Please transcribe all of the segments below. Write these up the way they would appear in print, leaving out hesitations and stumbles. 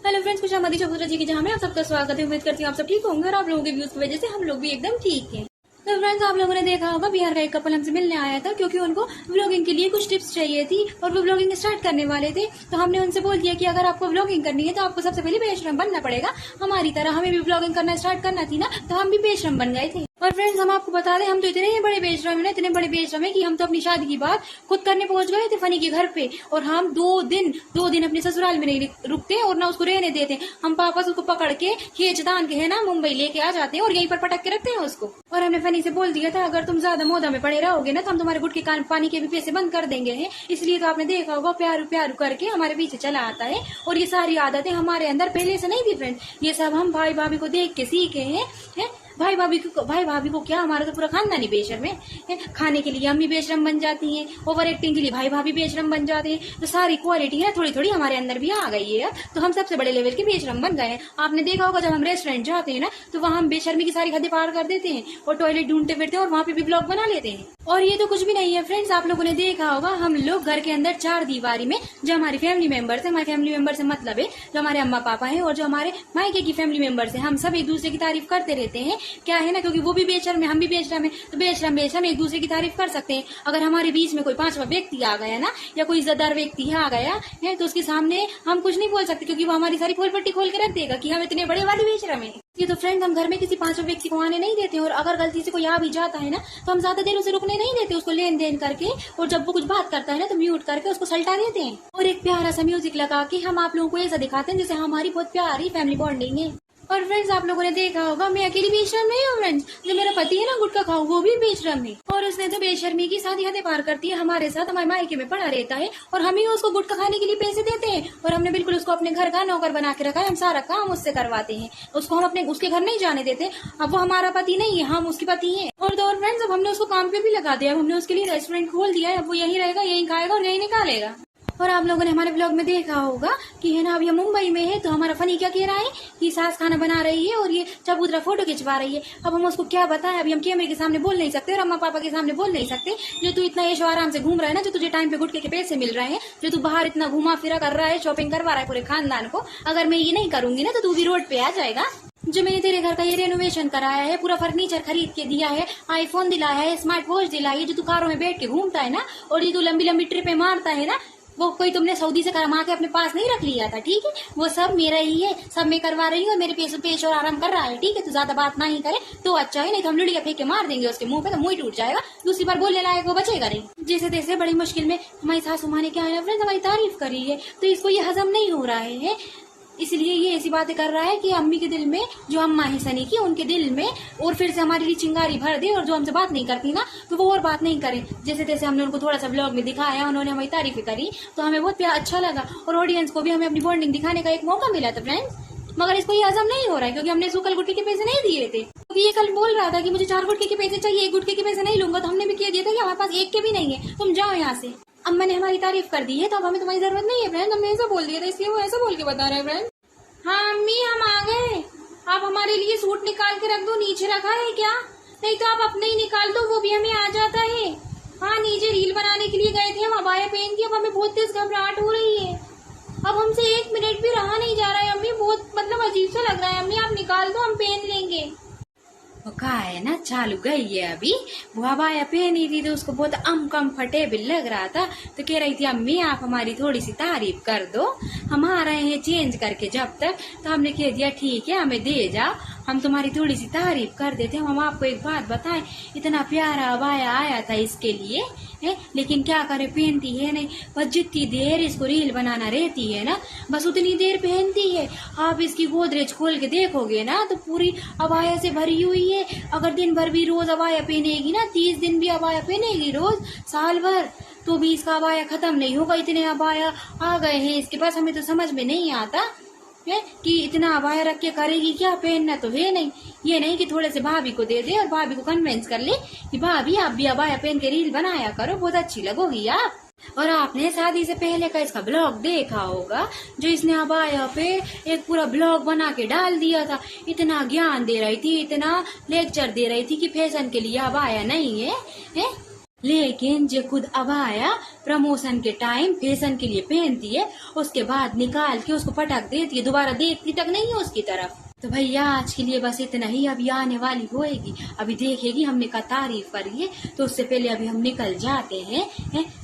Hello friends, खुश आमदी चबूतरा जी की जहाँ में आप सबका स्वागत है। उम्मीद करती हूँ आप सब ठीक होंगे और आप लोगों के व्यूज की वजह से हम लोग भी एकदम ठीक हैं। तो फ्रेंड्स, आप लोगों ने देखा होगा बिहार का एक कपल हमसे मिलने आया था क्योंकि उनको व्लॉगिंग के लिए कुछ टिप्स चाहिए थी और वो व्लॉगिंग स्टार्ट करने वाले थे। तो हमने उनसे बोल दिया कि अगर आपको व्लॉगिंग करनी है तो आपको सबसे पहले बेशरम बनना पड़ेगा। हमारी तरह हमें भी व्लॉगिंग करना स्टार्ट करना थी ना, तो हम भी बेशरम बन गए थे। और फ्रेंड्स, हम आपको बता दें, हम तो इतने बड़े बेशरम है, इतने बड़े बेशरम है कि हम तो अपनी शादी की बात खुद करने पहुंच गए थे फनी के घर पे। और हम दो दिन अपने ससुराल में नहीं रुकते और ना उसको रहने देते। हम वापस उसको पकड़ के खींच तान के है ना मुंबई लेके आ जाते हैं और यहीं पर पटक के रखते हैं उसको। और हमने फनी से बोल दिया था, अगर तुम ज्यादा मोदा में पड़े रहोगे ना तो हम तुम्हारे गुटके पानी के भी पैसे बंद कर देंगे हैं। इसलिए तो आपने देखा होगा प्यारू प्यारू करके हमारे पीछे चला आता है। और ये सारी आदतें हमारे अंदर पहले से नहीं थी फ्रेंड, ये सब हम भाई भाभी को देख के सीखे हैं। भाई भाभी को क्या, हमारा तो पूरा खानदानी बेशरम है। खाने के लिए अम्मी बेशरम बन जाती हैं, ओवर एक्टिंग के लिए भाई भाभी बेशरम बन जाते हैं। तो सारी क्वालिटी है थोड़ी थोड़ी हमारे अंदर भी आ गई है, तो हम सबसे बड़े लेवल के बेशरम बन गए हैं। आपने देखा होगा जब हम रेस्टोरेंट जाते हैं ना तो वहाँ हम बेशर्मी की सारी हदें पार कर देते हैं और टॉयलेट ढूंढते फिरते हैं और वहाँ पे भी ब्लॉग बना लेते हैं। और ये तो कुछ भी नहीं है फ्रेंड्स, आप लोगों ने देखा होगा हम लोग घर के अंदर चार दीवारी में जो हमारी फैमिली मेंबर्स है, हमारे फैमिली मेंबर से मतलब है जो हमारे अम्मा पापा है और जो हमारे मायके की फैमिली मेंबर्स है, हम सब एक दूसरे की तारीफ करते रहते हैं। क्या है ना, क्योंकि वो भी बेशरम है, हम भी बेशरम है, तो बेशरम एक दूसरे की तारीफ कर सकते हैं। अगर हमारे बीच में कोई पांचवा व्यक्ति आ गया ना या कोई इज्जतदार व्यक्ति आ गया है तो उसके सामने हम कुछ नहीं बोल सकते क्योंकि वो हमारी सारी खोल पट्टी खोल के रख देगा कि हम इतने बड़े वाले बेशरम है। ये तो फ्रेंड, हम घर में किसी पांचवा व्यक्ति को आने नहीं देते और अगर गलती से कोई आ भी जाता है ना तो हम ज्यादा देर उसे रुकने नहीं देते, उसको लेन देन करके। और जब वो कुछ बात करता है ना तो म्यूट करके उसको सल्टा देते हैं और एक प्यारा सा म्यूजिक लगा के हम आप लोगों को ऐसा दिखाते हैं जैसे हमारी बहुत प्यारी फैमिली बॉन्डिंग है। और फ्रेंड्स, आप लोगों ने देखा होगा मैं अकेली बेशरम नहीं हूँ फ्रेंड्स, जो मेरा पति है ना गुटखा खाऊ वो भी बेशरम है और उसने तो बेशर्मी की सारी हदें पार करती है। हमारे साथ हमारे मायके में पड़ा रहता है और हम ही उसको गुटखा खाने के लिए पैसे देते हैं और हमने बिल्कुल उसको अपने घर का नौकर बना के रखा है। हम सारा काम उससे करवाते हैं, उसको हम अपने उसके घर नहीं जाने देते। अब वो हमारा पति नहीं है, हम उसके पति है। और तो और फ्रेंड्स, अब हमने उसको काम पे भी लगा दिया, हमने उसके लिए रेस्टोरेंट खोल दिया है। अब वो यही रहेगा, यही खाएगा और यही निकालेगा। और आप लोगों ने हमारे ब्लॉग में देखा होगा कि है ना अभी हम मुंबई में है तो हमारा फनी क्या कह रहा है कि सास खाना बना रही है और ये चबूतरा फोटो खिंचवा रही है। अब हम उसको क्या बताएं, अभी हम कैमरे के सामने बोल नहीं सकते और अम्मा पापा के सामने बोल नहीं सकते। जो तू इतना ऐशो आराम से घूम रहा है ना, जो तुझे टाइम पे गुटके के पैसे मिल रहे हैं, जो तू बाहर इतना घुमा फिरा कर रहा है, शॉपिंग करवा रहा है पूरे खानदान को, अगर मैं ये नहीं करूंगी ना तो तू भी रोड पे आ जाएगा। जो मैंने तेरे घर का ये रेनोवेशन कराया है, पूरा फर्नीचर खरीद के दिया है, आईफोन दिलाया है, स्मार्ट वॉच दिलाई है, जो तू कारों में बैठ के घूमता है ना और ये तू लंबी लंबी ट्रिपें मारता है ना, वो कोई तुमने सऊदी से कमा के अपने पास नहीं रख लिया था, ठीक है? वो सब मेरा ही है, सब मैं करवा रही हूँ और मेरे पैसों पेश और आराम कर रहा है, ठीक है? तो ज्यादा बात नहीं करे तो अच्छा है, नहीं तो हम लुड़िया फेंक के मार देंगे उसके मुंह पे, तो मुंह टूट जाएगा, दूसरी बार बोलने लायक वो बचेगा नहीं। जैसे तैसे बड़ी मुश्किल में हमारी सासू माँ ने क्या है फ्रेंड्स हमारी तारीफ करी है तो इसको ये हजम नहीं हो रहा है, इसलिए ये ऐसी बातें कर रहा है कि अम्मी के दिल में जो अम्मा है सनी की, उनके दिल में और फिर से हमारे लिए चिंगारी भर दे और जो हमसे बात नहीं करती ना तो वो और बात नहीं करे। जैसे तैसे हमने उनको थोड़ा सा ब्लॉग में दिखाया, उन्होंने हमारी तारीफें करी तो हमें बहुत अच्छा लगा और ऑडियंस को भी हमें अपनी बॉन्डिंग दिखाने का एक मौका मिला था फ्रेंड्स। मगर इसको ये हजम नहीं हो रहा है क्योंकि हमने इसको कल गुटके के पैसे नहीं दिए थे, क्योंकि ये कल बोल रहा था कि मुझे 4 गुटके के पैसे चाहिए, 1 गुटके के पैसे नहीं लूंगा। तो हमने भी कह दिया था कि हमारे पास 1 के भी नहीं है, तुम जाओ यहाँ से। अम्मा ने हमारी तारीफ कर दी है तो अब हमें तुम्हारी जरूरत नहीं है फ्रेंड, हमने ऐसा बोल दिया था इसलिए वो ऐसा बोल के बता रहे हैं फ्रेंड। हाँ अम्मी, हम आ गए, आप हमारे लिए सूट निकाल के रख दो, नीचे रखा है क्या? नहीं तो आप अपने ही निकाल दो, वो भी हमें आ जाता है। हाँ, नीचे रील बनाने के लिए गए थे हम, अबाया पहन के, अब हमें बहुत तेज घबराहट हो रही है, अब हमसे 1 मिनट भी रहा नहीं जा रहा है अम्मी, बहुत मतलब अजीब सा लग रहा है अम्मी, आप निकाल दो हम पहन लेंगे। वो कहा है ना चालू गई है अभी, वो अबाया पहनी थी तो उसको बहुत अनकंफर्टेबल लग रहा था तो कह रही थी अम्मी आप हमारी थोड़ी सी तारीफ कर दो, हम आ रहे हैं चेंज करके जब तक। तो हमने कह दिया ठीक है हमें दे जाओ, हम तुम्हारी थोड़ी सी तारीफ कर देते हैं। हम आपको एक बात बताएं, इतना प्यारा अबाया आया था इसके लिए है, लेकिन क्या करे पहनती है नहीं, बस जितनी देर इसको रील बनाना रहती है ना बस उतनी देर पहनती है। आप इसकी गोदरेज खोल के देखोगे ना तो पूरी अबाया से भरी हुई है। अगर दिन भर भी रोज अबाया पहनेगी ना, 30 दिन भी अबाया पहनेगी रोज साल भर, तो भी इसका अबाया खत्म नहीं होगा। इतने अबाया आ गए हैं इसके पास, हमें तो समझ में नहीं आता है कि इतना अबाया रख के करेगी क्या, पहनना तो है नहीं। ये नहीं कि थोड़े से भाभी को दे दे और भाभी को कन्विंस कर ले कि भाभी आप भी अबाया पहन के रील बनाया करो, बहुत अच्छी लगोगी आप। और आपने शादी से पहले का इसका ब्लॉग देखा होगा जो इसने अबाया पे एक पूरा ब्लॉग बना के डाल दिया था, इतना ज्ञान दे रही थी, इतना लेक्चर दे रही थी कि फैशन के लिए अबाया नहीं है। लेकिन जो खुद अबाया प्रमोशन के टाइम फैशन के लिए पहनती है, उसके बाद निकाल के उसको पटक देती है, दोबारा देखती तक नहीं है उसकी तरफ। तो भैया आज के लिए बस इतना ही, अभी आने वाली होएगी, अभी देखेगी हमने का तारीफ करी है, तो उससे पहले अभी हम निकल जाते हैं।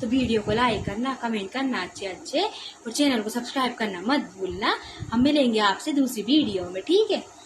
तो वीडियो को लाइक करना, कमेंट करना अच्छे और चैनल को सब्सक्राइब करना मत भूलना। हम मिलेंगे आपसे दूसरी वीडियो में, ठीक है।